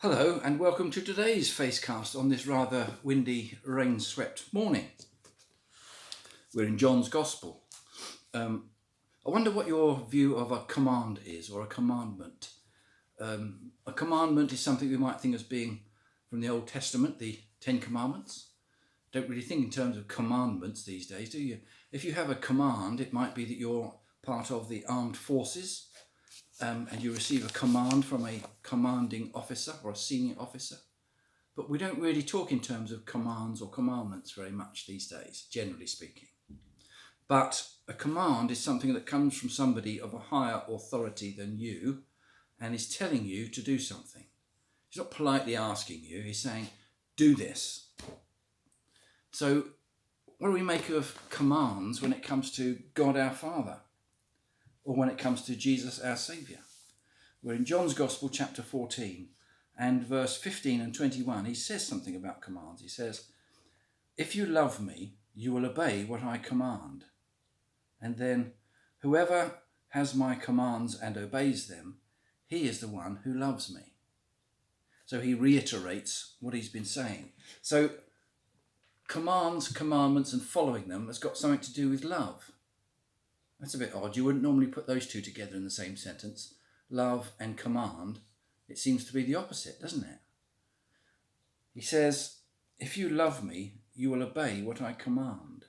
Hello and welcome to today's Facecast on this rather windy, rain-swept morning. We're in John's Gospel. I wonder what your view of a command is, or a commandment. A commandment is something we might think as being from the Old Testament, the Ten Commandments. Don't really think in terms of commandments these days, do you? If you have a command, it might be that you're part of the armed forces, and you receive a command from a commanding officer or a senior officer. But we don't really talk in terms of commands or commandments very much these days, generally speaking. But a command is something that comes from somebody of a higher authority than you and is telling you to do something. He's not politely asking you, he's saying, do this. So what do we make of commands when it comes to God our Father? Or when it comes to Jesus our Saviour? We're in John's Gospel chapter 14 and verse 15 and 21. He says something about commands. He says, if you love me, you will obey what I command. And then, whoever has my commands and obeys them, he is the one who loves me. So he reiterates what he's been saying. So commands, commandments and following them has got something to do with love. That's a bit odd. You wouldn't normally put those two together in the same sentence. Love and command. It seems to be the opposite, doesn't it? He says, if you love me, you will obey what I command.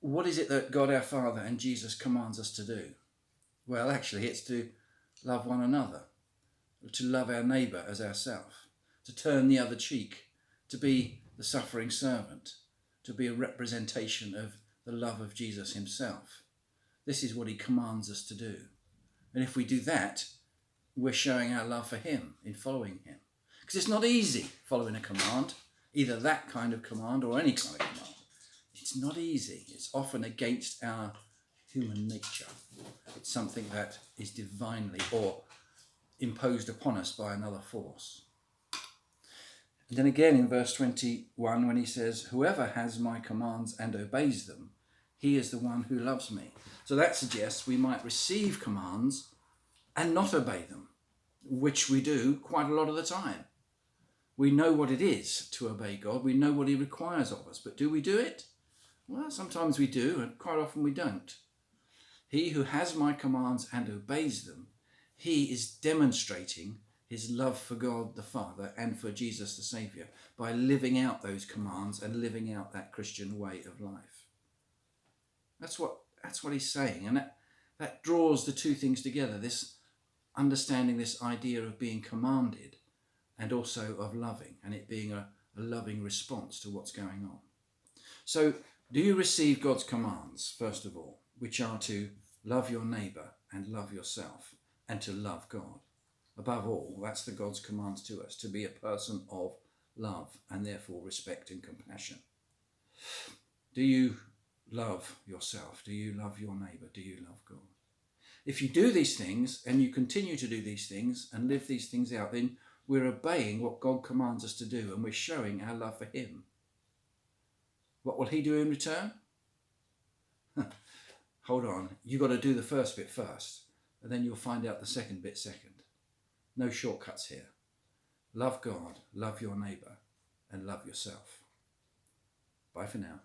What is it that God our Father and Jesus commands us to do? Well, actually, it's to love one another, to love our neighbour as ourselves, to turn the other cheek, to be the suffering servant, to be a representation of the love of Jesus himself. This is what he commands us to do. And if we do that, we're showing our love for him in following him. Because it's not easy following a command, either that kind of command or any kind of command. It's not easy. It's often against our human nature. It's something that is divinely or imposed upon us by another force. And then again in verse 21, when he says, whoever has my commands and obeys them, he is the one who loves me. So that suggests we might receive commands and not obey them, which we do quite a lot of the time. We know what it is to obey God. We know what he requires of us. But do we do it? Well, sometimes we do, and quite often we don't. He who has my commands and obeys them, he is demonstrating his love for God the Father and for Jesus the Saviour by living out those commands and living out that Christian way of life. That's what he's saying, and that draws the two things together, this understanding this idea of being commanded and also of loving, and it being a loving response to what's going on. So, do you receive God's commands, first of all, which are to love your neighbour and love yourself and to love God? Above all, that's the God's commands to us, to be a person of love and therefore respect and compassion. Do you love yourself? Do you love your neighbour? Do you love God? If you do these things and you continue to do these things and live these things out, then we're obeying what God commands us to do and we're showing our love for him. What will he do in return? Hold on, you've got to do the first bit first, and then you'll find out the second bit second. No shortcuts here. Love God, love your neighbour, and love yourself. Bye for now.